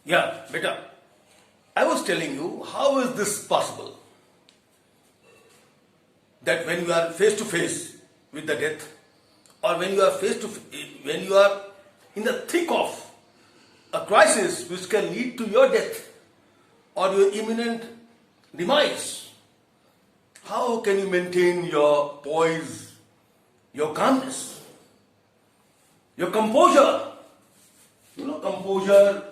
Yeah, beta. I was telling you, how is this possible? That when you are face to face with the death, or when you are when you are in the thick of a crisis which can lead to your death or your imminent demise, how can you maintain your poise, your calmness, your composure? You know, composure,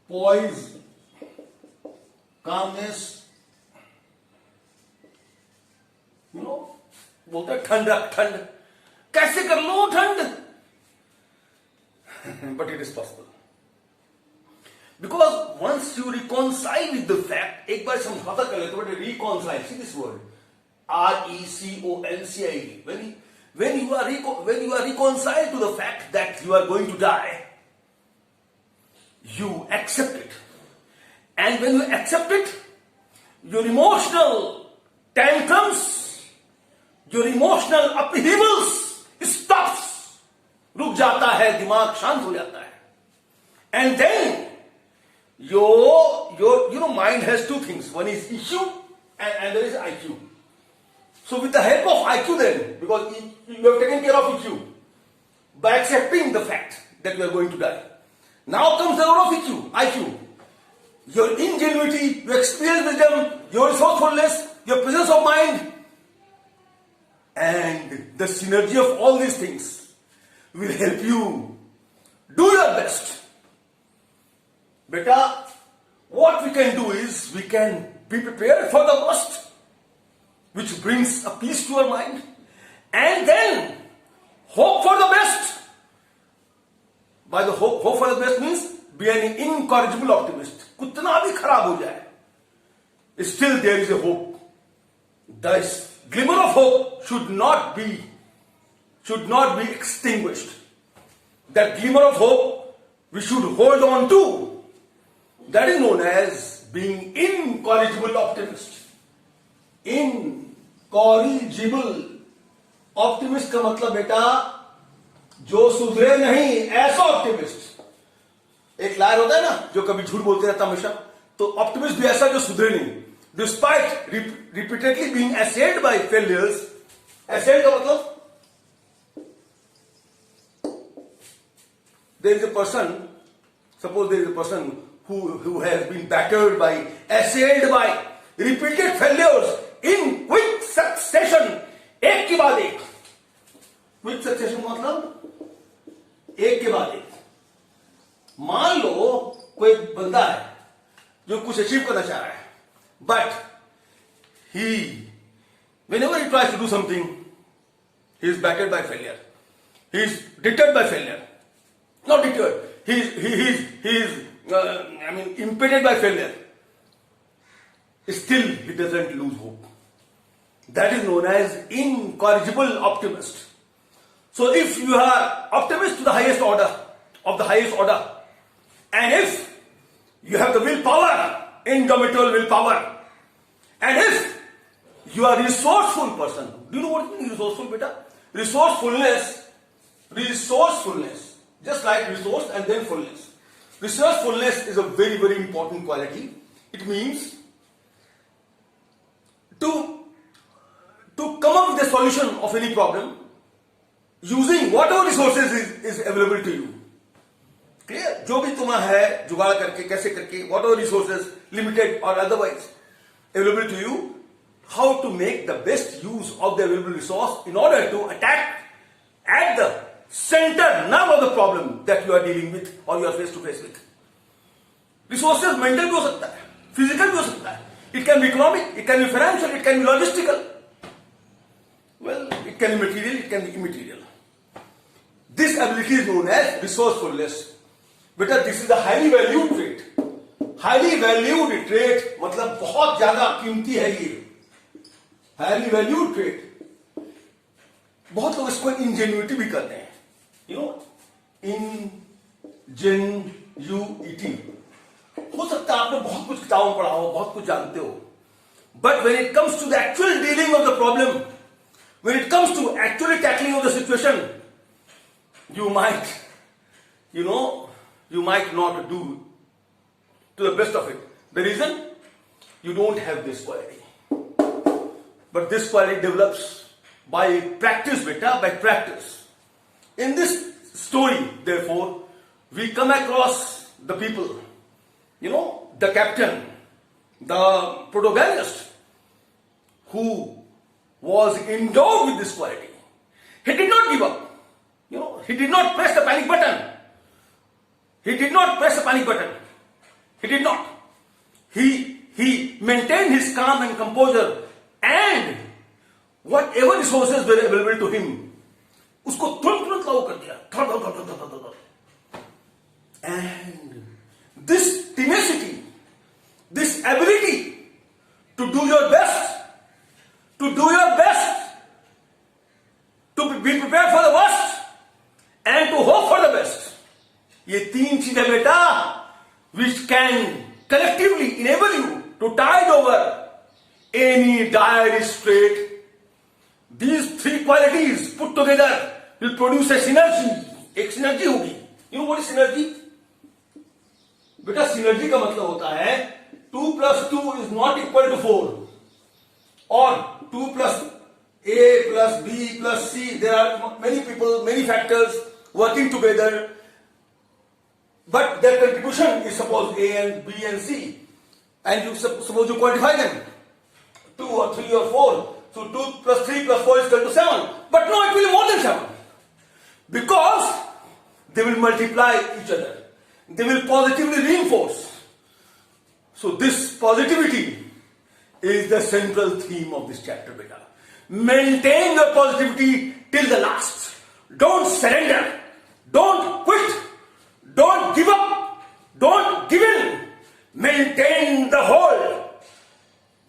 poise, calmness. You know, बोलते हैं ठंड ठंड कैसे कर लो ठंड but it is possible because once you reconcile with the fact, एक बार समझौता कर लेते हो, reconcile, see this word, RECONCILE, when you are reconciled to the fact that you are going to die, you accept it, and when you accept it, your emotional tantrums, your emotional upheavals stops, रुक जाता है, दिमाग शांत हो जाता है, and then your mind has two things. One is EQ and there is IQ. So with the help of IQ then, because you have taken care of EQ by accepting the fact that you are going to die, now comes the role of IQ. Your ingenuity, your experience wisdom, your resourcefulness, your presence of mind, and the synergy of all these things will help you do your best. Beta, what we can do is we can be prepared for the worst, which brings a peace to our mind, and then hope for the best. By the hope for the best means be an incorrigible optimist. कितना भी खराब हो जाए, still there is a hope. The glimmer of hope should not be extinguished. That glimmer of hope we should hold on to. That is known as being incorrigible optimist. Incorrigible optimist का मतलब बेटा जो सुधरे नहीं ऐसा optimist. एक lawyer होता है ना जो कभी झूठ बोलते रहता हमेशा, तो ऑप्टिमिस्ट भी ऐसा जो सुधरे नहीं, despite repeatedly being assailed by failures. Assailed का मतलब there is a person, suppose there is a person who has been battered by, assailed by repeated failures in quick succession, एक के बाद एक. Quick succession मतलब एक के बाद एक. मान लो कोई बंदा है जो कुछ अचीव करना चाह रहा है, but whenever he tries to do something, he is battered by failure. He is deterred by failure. Not deterred. He is impeded by failure. Still, he doesn't lose hope. That is known as incorrigible optimist. So, if you are optimist to the highest order, of the highest order, and if you have the willpower, indomitable willpower, and if you are a resourceful person, do you know what means resourceful, beta? Resourcefulness, just like resource and then fullness. Resourcefulness is a very, very important quality. It means to come up with a solution of any problem using whatever resources is available to you. Clear? जो भी तुम्हारा है जुगाड़ करके कैसे करके, whatever resources, limited or otherwise, available to you, how to make the best use of the available resource in order to attack at the center nerve of the problem that you are dealing with or you are face to face with. Resources mental भी हो सकता है, physical भी हो सकता है. It can be economic, it can be financial, it can be logistical. Well, it can be material, it can be immaterial. This ability is known as resourcefulness. Because this is a highly valued trait. Highly valued trait मतलब बहुत ज्यादा कीमती है ये. Highly valued trait. बहुत लोग इसको ingenuity भी करते हैं. You know, ingenuity. हो सकता है आपने बहुत कुछ किताबों में पढ़ा हो, बहुत कुछ जानते हो. But when it comes to the actual dealing of the problem, when it comes to actually tackling of the situation, you might, you might not do to the best of it. The reason? You don't have this quality. But this quality develops by practice, beta, by practice. In this story, therefore, we come across the people, the captain, the protagonist, who was endowed with this quality. He did not give up. He did not press the panic button. He did not press the panic button. He did not. He maintained his calm and composure, and whatever resources were available to him, उसको तुरंत लागू कर दिया. And this tenacity, this ability to do your best, to be prepared for the worst and to hope for the best, ये तीन चीजें बेटा, which can collectively enable you to tide over any dire strait. These three qualities put together will produce a synergy. एक synergy होगी. You know what is synergy? बेटा synergy का मतलब होता है 2 plus 2 is not equal to 4, or 2 plus A plus B plus C. There are many people, many factors working together, but their contribution is suppose A and B and C, and you suppose you quantify them 2 or 3 or 4. So 2 plus 3 plus 4 is equal to 7. But no, it will be more than 7. Because they will multiply each other. They will positively reinforce. So this positivity is the central theme of this chapter, beta. Maintain your positivity till the last. Don't surrender. Don't quit. Don't give up. Don't give in. Maintain the hold.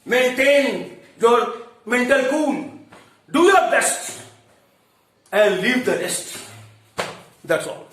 Maintain your mental cool. Do your best and leave the rest. That's all.